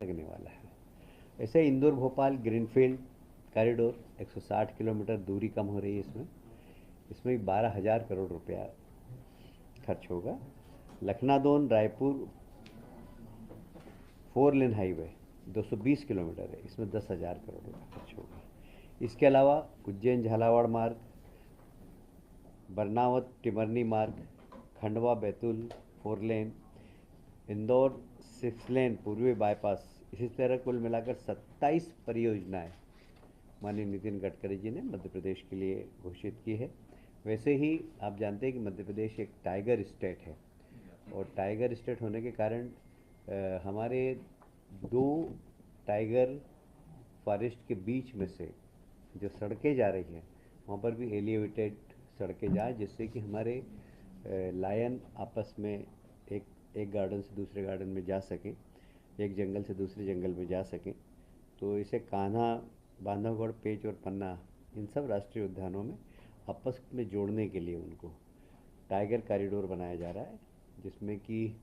लगने वाला है। ऐसे Indore Bhopal greenfield corridor 160 kilometre दूरी कम हो रही है। इसमें 12,000 करोड़ रुपया खर्च होगा। Lakhnadon Raipur 4 lane highway 220 kilometre है, इसमें 10,000 करोड़ रुपया खर्च होगा। इसके अलावा उज्जैन झालावाड़ मार्ग, बरनावत टिमरनी मार्ग, खंडवा बैतूल 4 लेन, इंदौर 6 लेन पूर्वी बाईपास, इसी तरह कुल मिलाकर 27 परियोजनाएं माननीय नितिन गडकरी जी ने मध्य प्रदेश के लिए घोषित की है। वैसे ही आप जानते हैं कि मध्य प्रदेश एक टाइगर स्टेट है, और टाइगर स्टेट होने के कारण हमारे 2 टाइगर फॉरेस्ट के बीच में से जो सड़कें जा रही हैं वहाँ पर भी एलिवेटेड सड़कें जाएँ, जिससे कि हमारे लायन आपस में एक गार्डन से दूसरे गार्डन में जा सकें, एक जंगल से दूसरे जंगल में जा सकें। तो इसे कान्हा, बांधवगढ़, पेंच और पन्ना, इन सब राष्ट्रीय उद्यानों में आपस में जोड़ने के लिए उनको टाइगर कॉरिडोर बनाया जा रहा है, जिसमें कि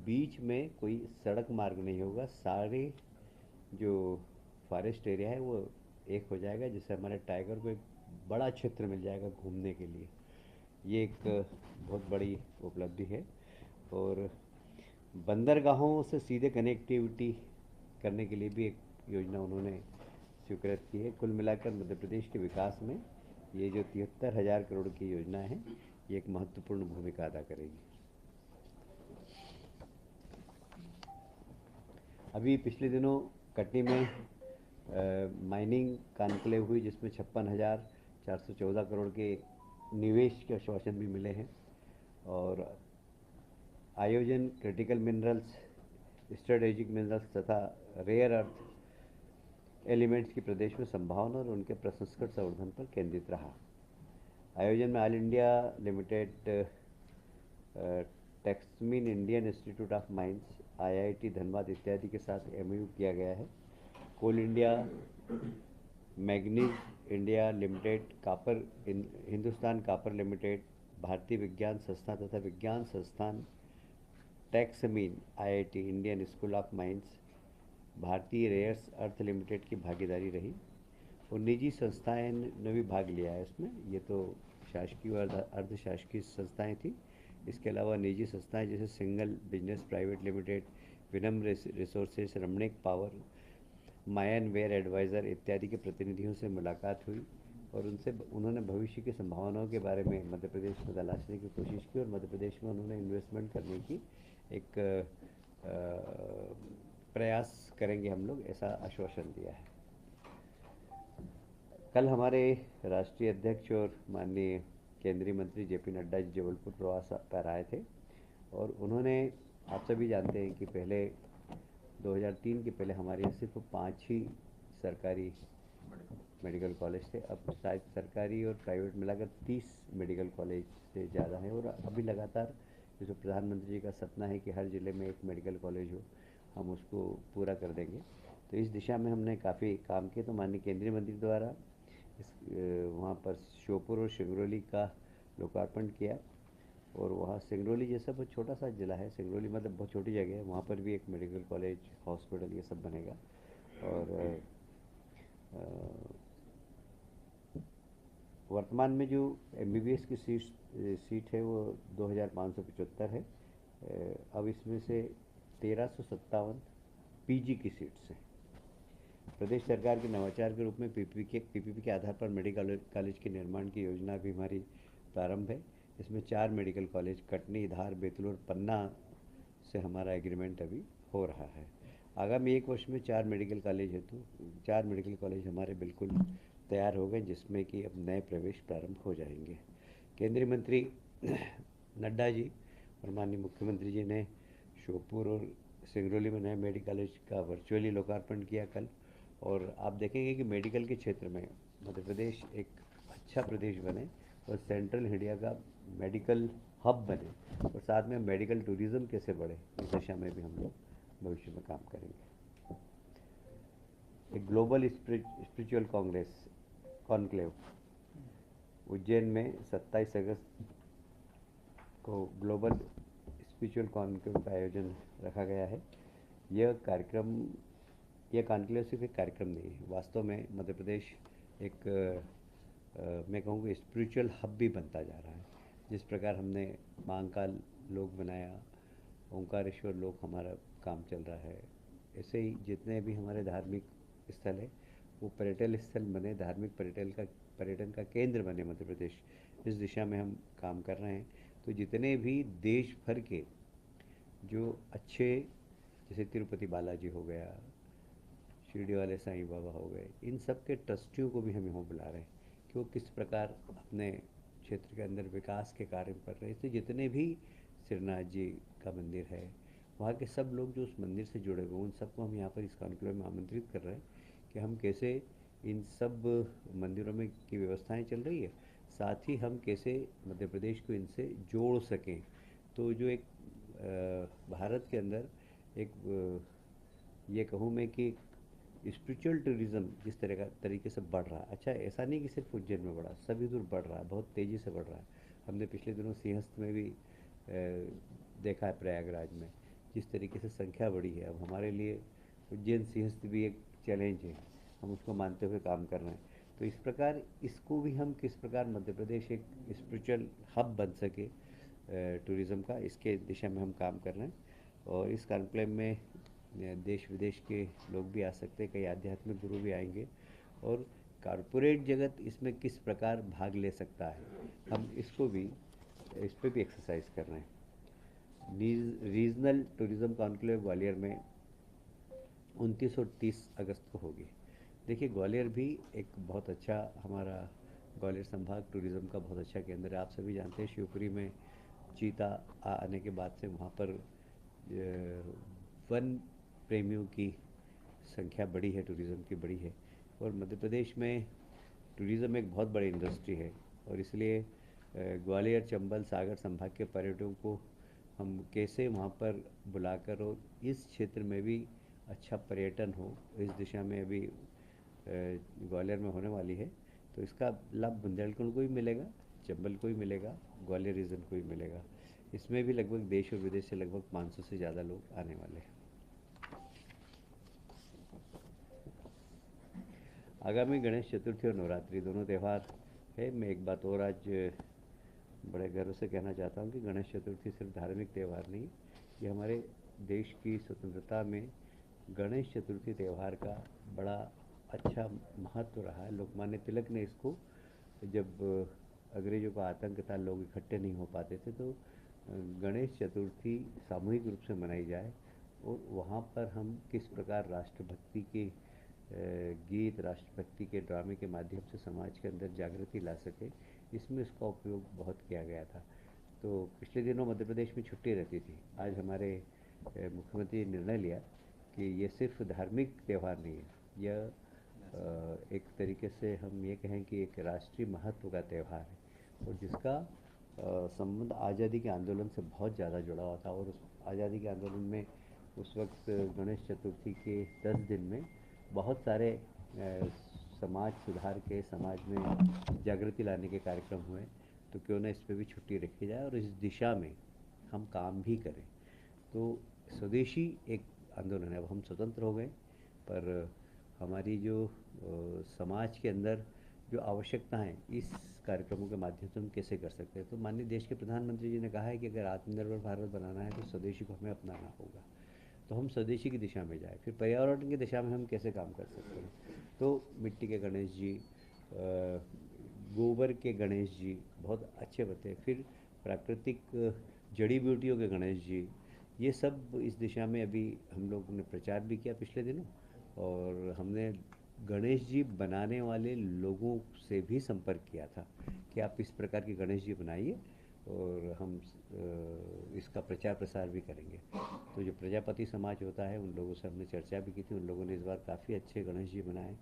बीच में कोई सड़क मार्ग नहीं होगा। सारे जो फॉरेस्ट एरिया है वो एक हो जाएगा, जिससे हमारे टाइगर को एक बड़ा क्षेत्र मिल जाएगा घूमने के लिए। ये एक बहुत बड़ी उपलब्धि है। और बंदरगाहों से सीधे कनेक्टिविटी करने के लिए भी एक योजना उन्होंने स्वीकृत की है। कुल मिलाकर मध्य प्रदेश के विकास में ये जो 73,000 करोड़ की योजना है, ये एक महत्वपूर्ण भूमिका अदा करेगी। अभी पिछले दिनों कटनी में माइनिंग कॉन्क्लेव हुई, जिसमें 56,414 करोड़ के निवेश के आश्वासन भी मिले हैं। और आयोजन क्रिटिकल मिनरल्स, स्ट्रेटेजिक मिनरल्स तथा रेयर अर्थ एलिमेंट्स की प्रदेश में संभावना और उनके प्रसंस्करण संवर्धन पर केंद्रित रहा। आयोजन में All India Limited, Texmin, Indian Institute of Mines, IIT Dhanbad इत्यादि के साथ एमओयू किया गया है। Coal India, Manganese India Limited, Hindustan Copper Limited, भारतीय विज्ञान संस्थान तथा विज्ञान संस्थान Texmin, IIT, Indian School of Mines, भारतीय रेयर्स अर्थ लिमिटेड की भागीदारी रही। और निजी संस्थाएं ने भी भाग लिया है इसमें। ये तो शासकीय और अर्धशासकीय संस्थाएं थी। इसके अलावा निजी संस्थाएं जैसे Single Business Private Limited, Vinamra Resources, Ramnik Power, Mine Ware Advisor इत्यादि के प्रतिनिधियों से मुलाकात हुई, और उन्होंने भविष्य की संभावनाओं के बारे में मध्य प्रदेश में तलाशने की कोशिश की, और मध्य प्रदेश में उन्होंने इन्वेस्टमेंट करने की एक प्रयास करेंगे हम लोग, ऐसा आश्वासन दिया है। कल हमारे राष्ट्रीय अध्यक्ष और माननीय केंद्रीय मंत्री जेपी नड्डा जी जबलपुर प्रवास पर आए थे, और उन्होंने, आप सभी जानते हैं कि पहले 2003 के पहले हमारे यहाँ सिर्फ 5 ही सरकारी मेडिकल कॉलेज थे। अब शायद सरकारी और प्राइवेट मिलाकर 30 मेडिकल कॉलेज से ज़्यादा है। और अभी लगातार जैसे प्रधानमंत्री जी का सपना है कि हर ज़िले में एक मेडिकल कॉलेज हो, हम उसको पूरा कर देंगे। तो इस दिशा में हमने काफ़ी काम किए। तो माननीय केंद्रीय मंत्री द्वारा वहाँ पर श्योपुर और सिंगरौली का लोकार्पण किया। और वहाँ सिंगरौली जैसा बहुत छोटा सा ज़िला है, सिंगरौली मतलब बहुत छोटी जगह है, वहाँ पर भी एक मेडिकल कॉलेज, हॉस्पिटल, ये सब बनेगा। और वर्तमान में जो एमबीबीएस की सीट है वो 2,575 है। अब इसमें से 1357 पीजी की सीट्स हैं। प्रदेश सरकार के नवाचार के रूप में पीपीपी के आधार पर मेडिकल कॉलेज के निर्माण की योजना भी हमारी प्रारंभ है। इसमें 4 मेडिकल कॉलेज कटनी, धार, बैतूल और पन्ना से हमारा एग्रीमेंट अभी हो रहा है। आगामी 1 वर्ष में 4 मेडिकल कॉलेज हेतु 4 मेडिकल कॉलेज हमारे बिल्कुल तैयार हो गए, जिसमें कि अब नए प्रवेश प्रारंभ हो जाएंगे। केंद्रीय मंत्री नड्डा जी और माननीय मुख्यमंत्री जी ने श्योपुर और सिंगरौली में नए मेडिकल कॉलेज का वर्चुअली लोकार्पण किया कल। और आप देखेंगे कि मेडिकल के क्षेत्र में मध्य प्रदेश एक अच्छा प्रदेश बने, और सेंट्रल इंडिया का मेडिकल हब बने, और साथ में मेडिकल टूरिज़्म कैसे बढ़े, इस दिशा में भी हम लोग भविष्य में काम करेंगे। एक global spiritual Congress conclave Ujjain में 27 अगस्त को ग्लोबल स्पिरिचुअल कॉन्क्लेव का आयोजन रखा गया है। यह कार्यक्रम, यह कॉन्क्लेव सिर्फ एक कार्यक्रम नहीं है, वास्तव में मध्य प्रदेश एक मैं कहूँगा स्पिरिचुअल हब भी बनता जा रहा है। जिस प्रकार हमने महाकाल लोक बनाया, ओंकारेश्वर लोक हमारा काम चल रहा है, ऐसे ही जितने भी हमारे धार्मिक स्थल है वो पर्यटन स्थल बने, धार्मिक पर्यटन का केंद्र बने मध्य प्रदेश, इस दिशा में हम काम कर रहे हैं। तो जितने भी देश भर के जो अच्छे, जैसे तिरुपति बालाजी हो गया, शिरडी वाले साईं बाबा हो गए, इन सब के ट्रस्टियों को भी हम यहाँ बुला रहे हैं कि वो किस प्रकार अपने क्षेत्र के अंदर विकास के कार्य कर रहे हैं। इसलिए जितने भी श्रीनाथ जी का मंदिर है, वहाँ के सब लोग जो उस मंदिर से जुड़े हुए, उन सबको हम यहाँ पर इस कॉन्क्लेव में आमंत्रित कर रहे हैं कि हम कैसे इन सब मंदिरों में की व्यवस्थाएं चल रही है, साथ ही हम कैसे मध्य प्रदेश को इनसे जोड़ सकें। तो जो एक भारत के अंदर एक ये कहूँ मैं कि स्पिरिचुअल टूरिज़्म जिस तरह का तरीके से बढ़ रहा है, अच्छा ऐसा नहीं कि सिर्फ उज्जैन में बढ़ा, सभी दूर बढ़ रहा है, बहुत तेज़ी से बढ़ रहा है। हमने पिछले दिनों सिंहस्थ में भी देखा है, प्रयागराज में जिस तरीके से संख्या बढ़ी है। अब हमारे लिए उज्जैन सिंहस्थ भी एक चैलेंज है, हम उसको मानते हुए काम कर रहे हैं। तो इस प्रकार इसको भी हम किस प्रकार मध्य प्रदेश एक स्पिरिचुअल हब बन सके टूरिज़्म का, इसके दिशा में हम काम कर रहे हैं। और इस कॉन्क्लेव में देश विदेश के लोग भी आ सकते हैं, कई आध्यात्मिक गुरु भी आएंगे, और कॉरपोरेट जगत इसमें किस प्रकार भाग ले सकता है, हम इसको भी, इस पर भी एक्सरसाइज कर रहे हैं। रीजनल टूरिज़्म कॉन्क्लेव ग्वालियर में 29 और 30 अगस्त को होगी। देखिए ग्वालियर भी एक बहुत अच्छा, हमारा ग्वालियर संभाग टूरिज़्म का बहुत अच्छा केंद्र है। आप सभी जानते हैं शिवपुरी में चीता आने के बाद से वहाँ पर वन प्रेमियों की संख्या बढ़ी है, टूरिज़्म की बढ़ी है। और मध्य प्रदेश में टूरिज़्म एक बहुत बड़ी इंडस्ट्री है, और इसलिए ग्वालियर, चंबल, सागर संभाग के पर्यटकों को हम कैसे वहाँ पर बुलाकर और इस क्षेत्र में भी अच्छा पर्यटन हो, इस दिशा में अभी ग्वालियर में होने वाली है। तो इसका लाभ बुंदेलखंड को भी मिलेगा, चंबल को भी मिलेगा, ग्वालियर रीजन को भी मिलेगा। इसमें भी लगभग देश और विदेश से लगभग 500 से ज़्यादा लोग आने वाले हैं। आगामी गणेश चतुर्थी और नवरात्रि दोनों त्यौहार है। मैं एक बात और आज बड़े गर्व से कहना चाहता हूँ कि गणेश चतुर्थी सिर्फ धार्मिक त्यौहार नहीं, ये हमारे देश की स्वतंत्रता में गणेश चतुर्थी त्यौहार का बड़ा अच्छा महत्व रहा है। लोकमान्य तिलक ने इसको, जब अंग्रेजों का आतंक था, लोग इकट्ठे नहीं हो पाते थे, तो गणेश चतुर्थी सामूहिक रूप से मनाई जाए और वहाँ पर हम किस प्रकार राष्ट्रभक्ति के गीत, राष्ट्रभक्ति के ड्रामे के माध्यम से समाज के अंदर जागृति ला सके, इसमें इसका उपयोग बहुत किया गया था। तो पिछले दिनों मध्य प्रदेश में छुट्टी रहती थी, आज हमारे मुख्यमंत्री ने निर्णय लिया कि ये सिर्फ धार्मिक त्यौहार नहीं है, यह एक तरीके से हम ये कहें कि एक राष्ट्रीय महत्व का त्यौहार है, और जिसका संबंध आज़ादी के आंदोलन से बहुत ज़्यादा जुड़ा हुआ था। और उस आज़ादी के आंदोलन में उस वक्त गणेश चतुर्थी के 10 दिन में बहुत सारे समाज सुधार के, समाज में जागृति लाने के कार्यक्रम हुए। तो क्यों ना इस पर भी छुट्टी रखी जाए और इस दिशा में हम काम भी करें। तो स्वदेशी एक आंदोलन है, अब हम स्वतंत्र हो गए, पर हमारी जो समाज के अंदर जो आवश्यकता है, इस कार्यक्रमों के माध्यम से हम कैसे कर सकते हैं। तो माननीय देश के प्रधानमंत्री जी ने कहा है कि अगर आत्मनिर्भर भारत बनाना है तो स्वदेशी को हमें अपनाना होगा। तो हम स्वदेशी की दिशा में जाए, फिर पर्यावरण की दिशा में हम कैसे काम कर सकते हैं। तो मिट्टी के गणेश जी, गोबर के गणेश जी बहुत अच्छे बनते हैं। फिर प्राकृतिक जड़ी बूटियों के गणेश जी, ये सब इस दिशा में अभी हम लोग ने प्रचार भी किया पिछले दिनों, और हमने गणेश जी बनाने वाले लोगों से भी संपर्क किया था कि आप इस प्रकार के गणेश जी बनाइए और हम इसका प्रचार प्रसार भी करेंगे। तो जो प्रजापति समाज होता है, उन लोगों से हमने चर्चा भी की थी, उन लोगों ने इस बार काफ़ी अच्छे गणेश जी बनाए,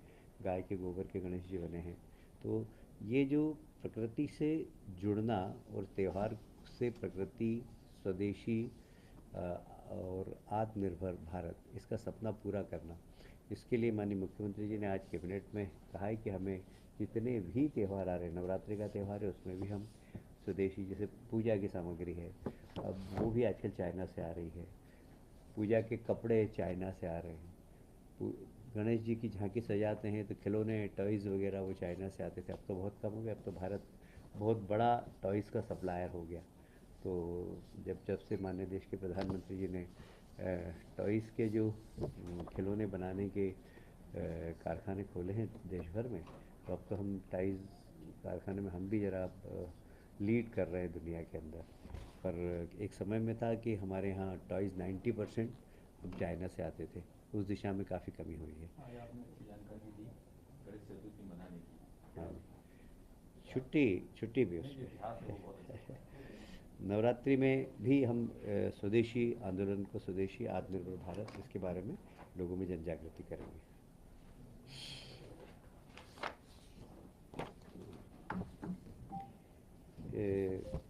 गाय के गोबर के गणेश जी बने हैं। तो ये जो प्रकृति से जुड़ना और त्यौहार से प्रकृति, स्वदेशी और आत्मनिर्भर भारत, इसका सपना पूरा करना, इसके लिए माननीय मुख्यमंत्री जी ने आज कैबिनेट में कहा है कि हमें जितने भी त्यौहार आ रहे हैं, नवरात्रि का त्यौहार है उसमें भी हम स्वदेशी, जैसे पूजा की सामग्री है, अब वो भी आजकल चाइना से आ रही है, पूजा के कपड़े चाइना से आ रहे हैं। गणेश जी की झांकी सजाते हैं तो खिलौने टॉयज़ वगैरह वो चाइना से आते थे, अब तो बहुत कम हो गया। अब तो भारत बहुत बड़ा टॉयज़ का सप्लायर हो गया। तो जब जब से माननीय देश के प्रधानमंत्री जी ने टॉयज़ के जो खिलौने बनाने के कारखाने खोले हैं देश भर में, तो अब तो हम टाइज़ कारखाने में हम भी ज़रा लीड कर रहे हैं दुनिया के अंदर। पर एक समय में था कि हमारे यहाँ टॉयज़ 90% अब चाइना से आते थे। उस दिशा में काफ़ी कमी हुई है। आज आपने अच्छी जानकारी दी गणेश चतुर्थी मनाने की। हाँ, छुट्टी छुट्टी भी नहीं, जो उसमें इतिहास है वो बहुत अच्छा है। नवरात्रि में भी हम स्वदेशी आंदोलन को, स्वदेशी आत्मनिर्भर भारत, इसके बारे में लोगों में जन जागृति करेंगे।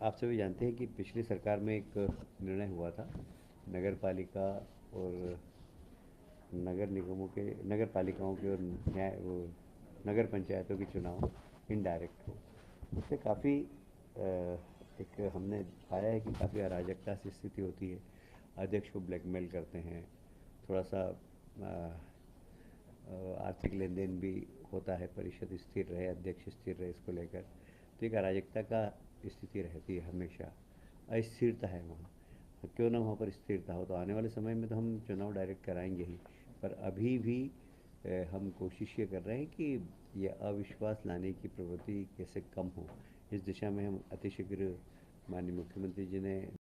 आप सभी जानते हैं कि पिछली सरकार में एक निर्णय हुआ था, नगर पालिका और नगर निगमों के, नगर पालिकाओं के और न्याय वो नगर पंचायतों के चुनाव इनडायरेक्ट हो। उससे काफ़ी एक हमने पाया है कि काफ़ी अराजकता से स्थिति होती है। अध्यक्ष को ब्लैकमेल करते हैं, थोड़ा सा आर्थिक लेन देन भी होता है, परिषद स्थिर रहे, अध्यक्ष स्थिर रहे, इसको लेकर तो एक अराजकता का स्थिति रहती है हमेशा, अस्थिरता है वहाँ। क्यों ना वहाँ पर स्थिरता हो, तो आने वाले समय में तो हम चुनाव डायरेक्ट कराएंगे ही, पर अभी भी हम कोशिश ये कर रहे हैं कि ये अविश्वास लाने की प्रवृत्ति कैसे कम हो। इस दिशा में हम अतिशीघ्र माननीय मुख्यमंत्री जी ने